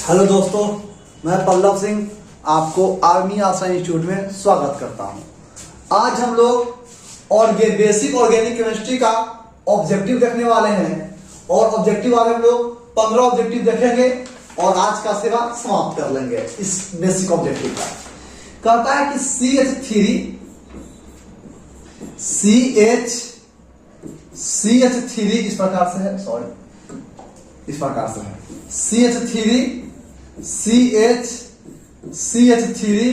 Hello दोस्तों, मैं पल्लव सिंह आपको आर्मी आशा इंस्टीट्यूट में स्वागत करता हूं। आज हम लोग बेसिक ऑर्गेनिक केमिस्ट्री का ऑब्जेक्टिव देखने वाले हैं और ऑब्जेक्टिव वाले हम लोग 15 ऑब्जेक्टिव देखेंगे और आज का सेवा समाप्त कर लेंगे। इस बेसिक ऑब्जेक्टिव का कहता है कि CH3 इस प्रकार से है, इस प्रकार से है CH3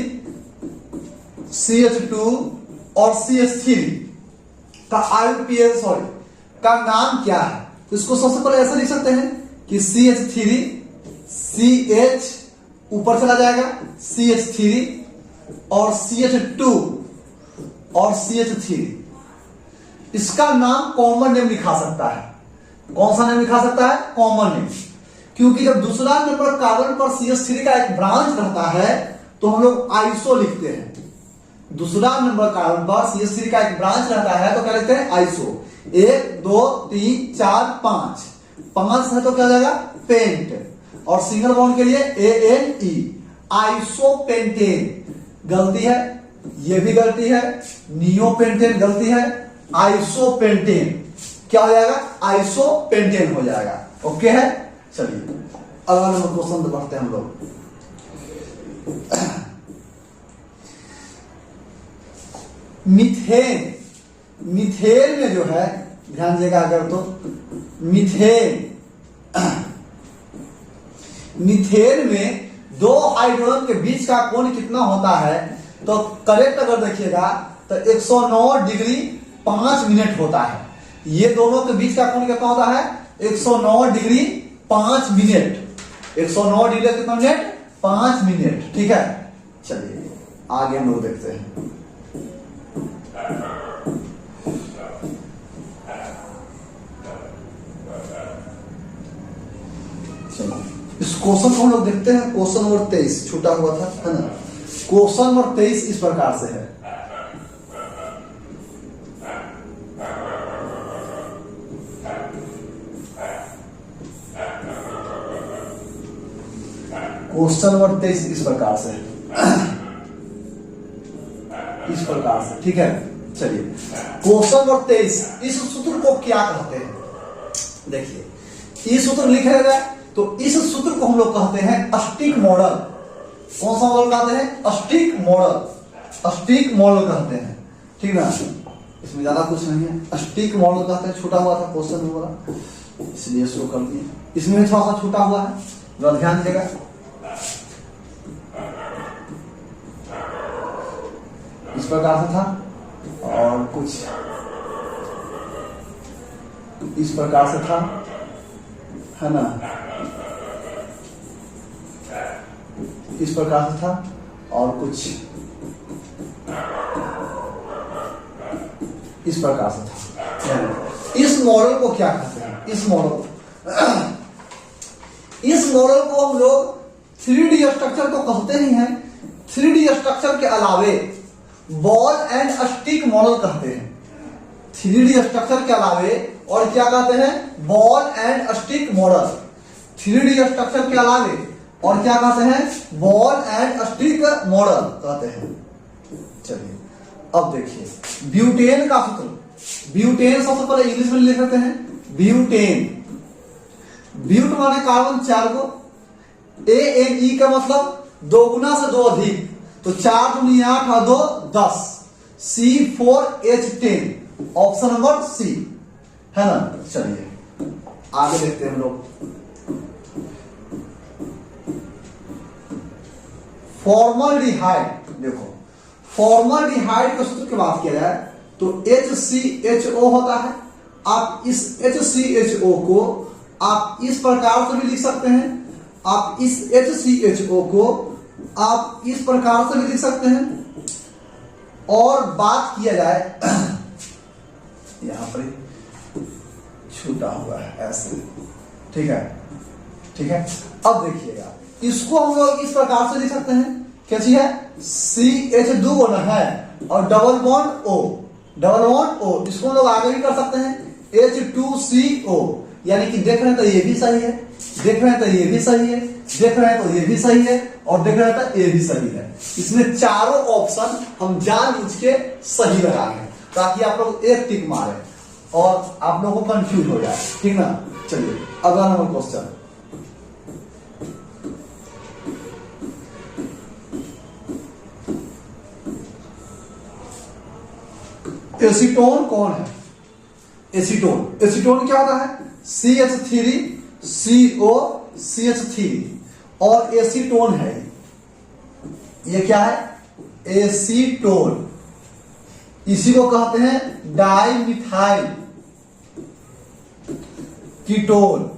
CH2 और CH3 का IUPAC का नाम क्या है। तो इसको सबसे पहले ऐसा लिख सकते हैं कि CH3 CH ऊपर चला जाएगा, CH3 और CH2 और CH3। इसका नाम कॉमन नेम लिखा सकता है। कौन सा नेम लिखा सकता है? Common name. क्योंकि जब दूसरा नंबर कार्बन पर CH3 का एक ब्रांच रहता है तो हम लोग आइसो लिखते हैं। दूसरा नंबर कार्बन पर CH3 का एक ब्रांच रहता है तो क्या लिखते हैं? आइसो। 1 2 3 4 5 है तो क्या हो जाएगा? पेंट। और सिंगल बॉन्ड के लिए ANE, आइसोपेंटेन। गलती है, ये भी गलती है। नियोपेंटेन गलती है, आइसोपेंटेन क्या हो जाएगा? आइसोपेंटेन हो जाएगा। ओके है। चलिए अगला नंबर क्वेश्चन पढ़ते हैं हम लोग। मीथेन में जो है, ध्यान देगा अगर तो मीथेन में दो हाइड्रोजन के बीच का कोण कितना होता है? तो करेक्ट अगर देखिएगा तो 109 डिग्री 5 मिनट होता है। ये दोनों के बीच का कोण कितना होता है? 109 डिग्री 5 मिनट। 109 डिग्री कितना मिनट? 5 मिनट। ठीक है, चलिए आगे हम लोग देखते हैं। चलो इस क्वेश्चन को हम लोग देखते हैं। क्वेश्चन नंबर 23 छूटा हुआ था, है ना? क्वेश्चन नंबर 23 इस प्रकार से है। क्वेश्चन नंबर 23 इस प्रकार से है, इस प्रकार से। ठीक है, चलिए क्वेश्चन नंबर 23, इस सूत्र को क्या कहते हैं? देखिए इस सूत्र लिखेगा तो इस सूत्र को हम लोग कहते हैं स्टिक मॉडल। कौन सा मॉडल कहते हैं? Stick model. स्टिक मॉडल कहते हैं, ठीक ना? इसमें ज्यादा कुछ नहीं है। स्टिक मॉडल कहते हैं। छूटा हुआ था क्वेश्चन नंबर, इसलिए शुरू कर दिए। इसमें थोड़ा सा छूटा हुआ है, जरा ध्यान दीजिएगा। इस प्रकार से था और कुछ इस प्रकार से था, है ना? इस प्रकार से था और कुछ इस प्रकार से था। इस मॉडल को क्या कहते हैं? इस मॉडल को हम लोग 3D स्ट्रक्चर तो कहते ही हैं। 3D स्ट्रक्चर के अलावे बॉल एंड स्टिक मॉडल कहते हैं। 3D स्ट्रक्चर के अलावे और क्या कहते हैं? Ball and stick model. 3D structure के अलावे और क्या कहते हैं? बॉल एंड स्टिक मॉडल कहते हैं। चलिए अब देखिए ब्यूटेन का सूत्र। ब्यूटेन सबसे पहले इंग्लिश में लिख देते हैं। ब्यूटेन, ब्यूट माने कार्बन 4 को, ANE का मतलब 2 गुना से 2 अधिक, तो 4 दूनी 8 और 2 10, C4H10, ऑप्शन नंबर सी, है ना? चलिए आगे देखते हैं हम लोग। फॉर्मल्डिहाइड, देखो फॉर्मल्डिहाइड के सूत्र की बात किया जाए तो HCHO होता है। आप इस HCHO को आप इस प्रकार से भी लिख सकते हैं। आप इस HCHO को आप इस प्रकार से भी लिख सकते हैं। और बात किया जाए यहां पर छूटा हुआ है ऐसे, ठीक है, ठीक है। अब देखिएगा इसको हम लोग इस प्रकार से लिख सकते हैं। क्या चीज है? CH2 है और डबल बॉन्ड O, इसको हम लोग आगे भी कर सकते हैं। H2CO, यानी कि देख रहे हैं तो ये भी सही है। देख रहे हैं तो ये भी सही है, देख रहे हैं तो ये भी सही है, और देख रहे हैं तो ये भी सही है। इसमें चारों ऑप्शन हम जानबूझ के सही लगाएंगे ताकि आप लोग एक टिक मारे और आप लोगों को कंफ्यूज हो जाए, ठीक ना। चलिए अगला नंबर क्वेश्चन, एसीटोन कौन है? एसीटोन, एसीटोन क्या होता है? CH3COCH3 और एसीटोन है। ये क्या है? एसीटोन। इसी को कहते हैं डाइमिथाइल कीटोन,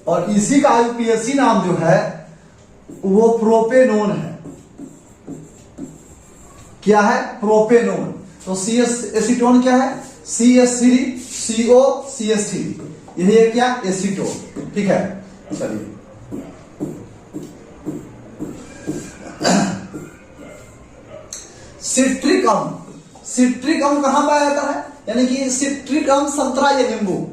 और इसी का यूपीएससी नाम जो है वो प्रोपेनोन है। क्या है? प्रोपेनोन। तो एसीटोन क्या है? CH3COCH3, यही है क्या? एसीटोन, ठीक है। चलिए सिट्रिक अम्ल, सिट्रिक अम्ल कहां पाया जाता है? यानी कि सिट्रिक अम्ल संतरा या नींबू,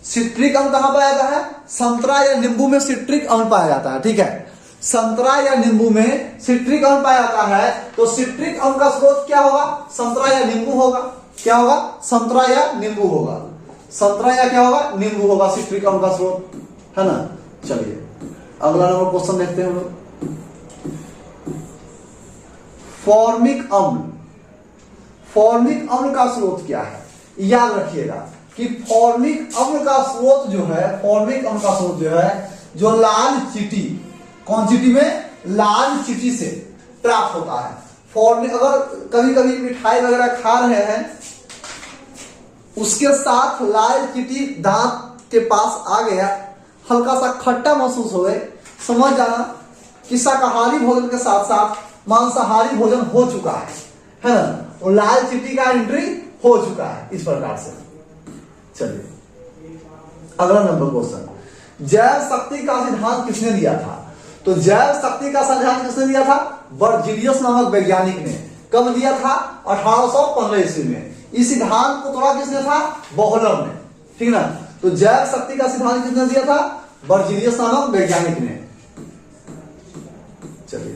सिट्रिक अम्ल कहां पाया जाता है? संतरा या नींबू में सिट्रिक अम्ल पाया जाता है, ठीक है। संतरा या नींबू में सिट्रिक अम्ल पाया जाता है, तो सिट्रिक अम्ल का स्रोत क्या होगा? संतरा या नींबू होगा। क्या होगा? संतरा या नींबू होगा। संतरा या क्या होगा? नींबू होगा सिट्रिक अम्ल का स्रोत, है ना। चलिए अगला नंबर क्वेश्चन देखते हैं हम लोग। फॉर्मिक अम्ल, फॉर्मिक अम्ल का स्रोत क्या है? याद रखिएगा कि फॉर्मिक अम्ल का स्रोत जो है, फॉर्मिक अम्ल का स्रोत जो है, जो लाल चींटी, कौन चींटी में? लाल चींटी से प्राप्त होता है। फॉर्मिक, अगर कभी कभी मिठाई वगैरह खा रहे हैं, उसके साथ लाल चींटी दांत के पास आ गया, हल्का सा खट्टा महसूस हो गए, समझ जाना कि शाकाहारी भोजन के साथ साथ मांसाहारी भोजन हो चुका है ना। और लाल चींटी का एंट्री हो चुका है इस प्रकार से। चलिए अगला नंबर क्वेश्चन, जैव शक्ति का सिद्धांत किसने दिया था? तो जैव शक्ति का सिद्धांत किसने दिया था? बर्जीलियस नामक वैज्ञानिक ने। कब दिया था? 1815 ईस्वी में। इस सिद्धांत को तोड़ा किसने था? बोहलर ने, ठीक ना। तो जैव शक्ति का सिद्धांत किसने दिया था? बर्जीलियस नामक वैज्ञानिक ने। चलिए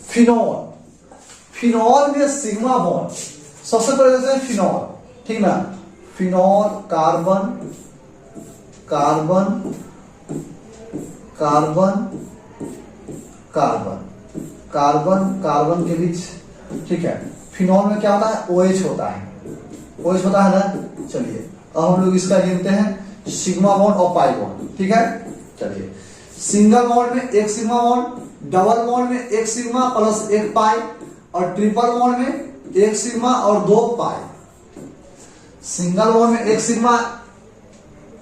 फिनॉल, फिनॉल में सिग्मा बॉन्ड, सबसे पहले देते हैं फिनॉल, ठीक ना। Phenol carbon carbon carbon carbon carbon carbon के बीच, ठीक है। फिनॉल में क्या होता है? OH होता है, OH होता है ना। चलिए अब हम लोग इसका गिनते हैं सिग्मा बॉन्ड और पाई बॉन्ड, ठीक है। चलिए सिंगल बॉन्ड में एक सिग्मा बॉन्ड, डबल बॉन्ड में एक सिग्मा प्लस एक पाई, और ट्रिपल बॉन्ड में एक सिग्मा और दो पाई। सिंगल बॉन्ड में एक सिग्मा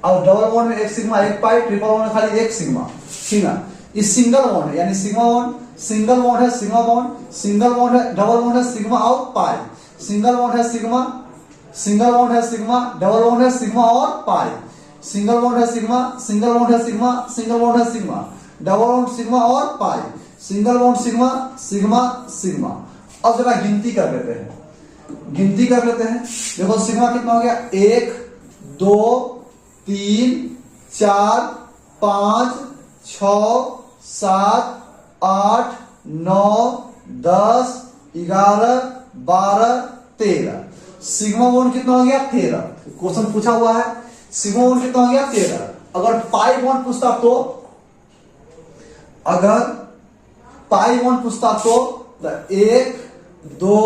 और डबल बॉन्ड में एक सिग्मा एक पाई, ट्रिपल बॉन्ड में खाली एक सिग्मा, ठीक है। इस सिंगल बॉन्ड है यानी सिग्मा बॉन्ड, सिंगल बॉन्ड है सिग्मा बॉन्ड, सिंगल बॉन्ड है, डबल बॉन्ड है सिग्मा और पाई, सिंगल बॉन्ड है सिग्मा, सिंगल बॉन्ड है सिग्मा, डबल बॉन्ड है सिग्मा और पाई, सिंगल बॉन्ड है सिग्मा, सिंगल बॉन्ड है सिग्मा, सिंगल बॉन्ड है सिग्मा, डबल बॉन्ड सिग्मा और pi, single bond sigma sigma sigma. अब जरा गिनती कर लेते हैं, गिनती कर लेते हैं। देखो सिग्मा कितना हो गया? 1 2 3 4 5 6 7 8 9 10 11 12 13। सिग्मा बॉन्ड कितना हो गया? 13। क्वेश्चन पूछा हुआ है सिग्मा बॉन्ड कितना हो गया? 13। अगर पाई बॉन्ड पूछता तो, अगर पाई बॉन्ड पूछता तो 1 2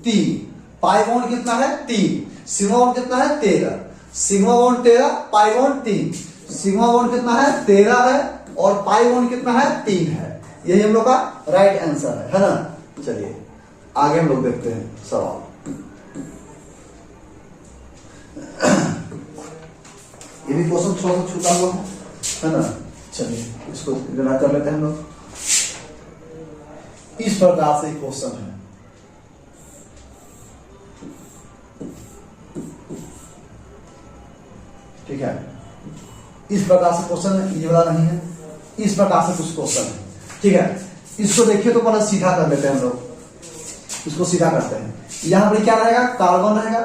3, पाई बॉन्ड कितना है? 3। सिग्मा बॉन्ड कितना है? 13। Sigma bond 13, pi bond 3। Sigma bond कितना है? 13 है, और पाई बॉन्ड कितना है? 3 है। यही हम लोग का राइट आंसर है ना। चलिए आगे हम लोग देखते हैं सवाल। ये भी क्वेश्चन थोड़ा सा छूटा हुआ है ना। चलिए इसको गिना कर लेते हैं हम लोग। इस प्रकार से क्वेश्चन है, ठीक है। इस प्रकार से क्वेश्चन है, ये वाला नहीं है, इस प्रकार से कुछ क्वेश्चन है, ठीक है। इसको देखिए तो पहले सीधा कर लेते हैं हम लोग, इसको सीधा करते हैं। यहां पर क्या रहेगा? कार्बन रहेगा,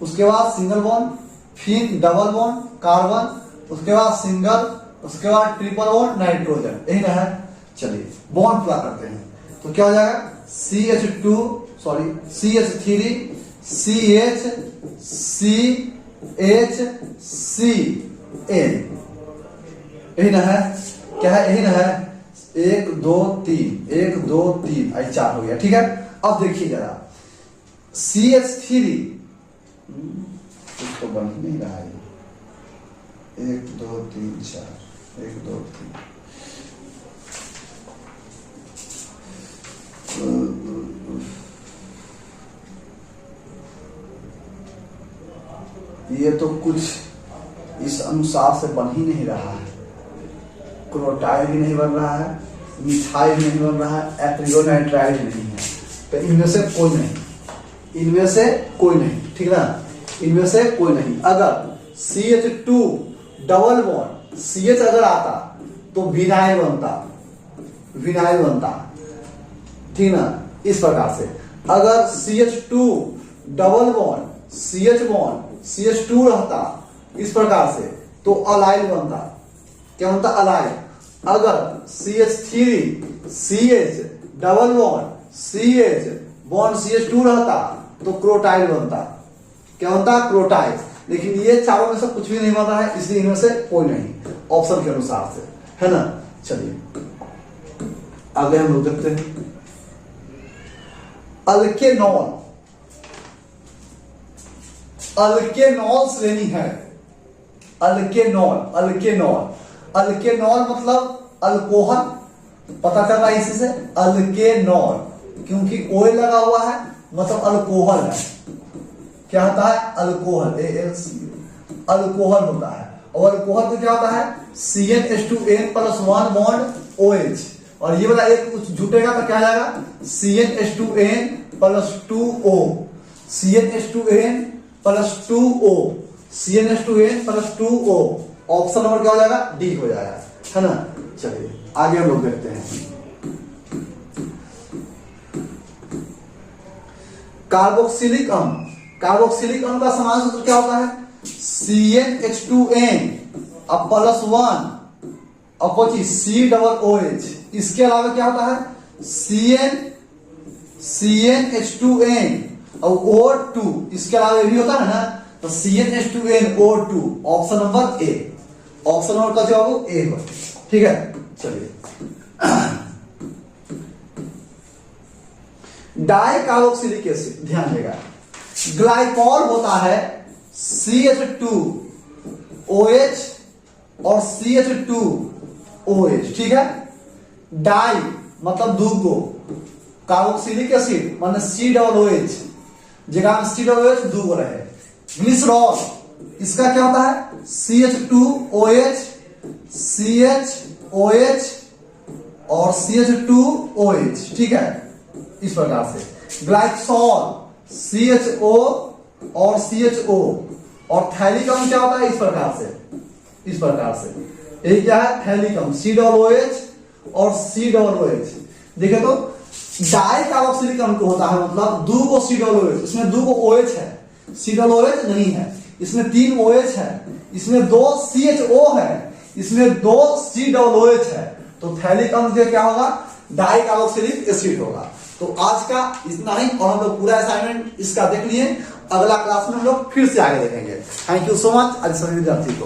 उसके बाद सिंगल बॉन्ड, फिर डबल बॉन्ड कार्बन, उसके बाद सिंगल, उसके बाद ट्रिपल बॉन्ड नाइट्रोजन, यही ना है। चलिए बॉन्ड पूरा करते हैं, तो क्या हो जाएगा CH2 sorry CH3 CH CHCl, यही ना है, क्या है, यही ना है। 1 2 3 1 2 3 आई 4 हो गया, ठीक है। अब देखिए जरा CH3 कुछ तो बन ही नहीं रहा है। 1 2 3 4 1 2 3 ये तो कुछ इस अनुसार से बन ही नहीं रहा है। क्रोटाइल भी नहीं बन रहा है, मिथाइल भी नहीं बन रहा है, एट्रियोनाइट्राइल भी नहीं है। तो इनमें से कोई नहीं, इनमें से कोई नहीं, ठीक ना, इनमें से कोई नहीं। अगर CH2 डबल बॉन्ड CH अगर आता तो विनाइल बनता, विनाइल बनता, ठीक ना। इस प्रकार से अगर CH2 डबल बॉन्ड CH2 रहता इस प्रकार से तो अलाइल बनता, क्या बनता, अलाइल। अगर CH3 CH double bond CH bond CH2 रहता तो क्रोटाइल बनता, क्या बनता, क्रोटाइल। लेकिन ये चारों में से कुछ भी नहीं बन रहा है, इसलिए इनमें से कोई नहीं, ऑप्शन के अनुसार से, है ना। चलिए आगे हम लोग देखते हैं अल्केनॉल। अल्केनॉल श्रेणी है, अल्केनॉल मतलब अल्कोहल, पता चल रहा है इसी से, अल्केनॉल क्योंकि ओए लगा हुआ है मतलब अल्कोहल है। क्या होता है, अल्कोहल, ALC अल्कोहल होता है। और अल्कोहल तो क्या होता है, CnH2n + 1 बॉन्ड OH, और ये वाला एक कुछ जुटेगा तो क्या आ जाएगा CnH2n + 2O, CnH2n + 2O, CnH2n + 2O। Option number क्या हो जाएगा, डी हो जाएगा, है ना। चलिए आगे हम लोग देखते हैं कार्बोक्सिलिक अम्ल। कार्बोक्सिलिक अम्ल का समान सूत्र क्या होता है, CnH2n + 1 अपोजिट COOH। इसके अलावा क्या होता है CnH2n और O2, इसके अलावा भी होता है ना, तो CnH2n O2, option number A, option number का जवाब ए हो, ठीक है। चलिए डाई कार्बोक्सिलिक एसिड, ध्यान देगा, ग्लाइकॉल होता है CH2OH और CH2OH, ठीक है। डाई मतलब दूगो, कार्बोक्सिलिक एसिड माने COOH, जगह में COOH दूगो रहे। ग्लिसरॉल, इसका क्या होता है CH2OH और CH2OH, ठीक है, इस प्रकार से। ग्लाइक्सॉल CHO और CHO, और थैलिक अम्ल क्या होता है, इस प्रकार से, यही क्या है, थैलिक अम्ल COOH और COOH। देखे तो डाई कार्बोक्सिलिक अम्ल होता है मतलब दो को COOH, इसमें दो को OH है, COOH नहीं है, इसमें 3 OH है, इसमें 2 CHO है, इसमें 2 COOH है, तो थैलिक अम्ल क्या होगा, डाई कार्बोक्सिलिक एसिड होगा। तो आज का इतना ही, और हम लोग पूरा असाइनमेंट इसका देख लिए। अगला क्लास में हम लोग फिर से आगे देखेंगे। थैंक यू सो मच आज सभी विद्यार्थी को।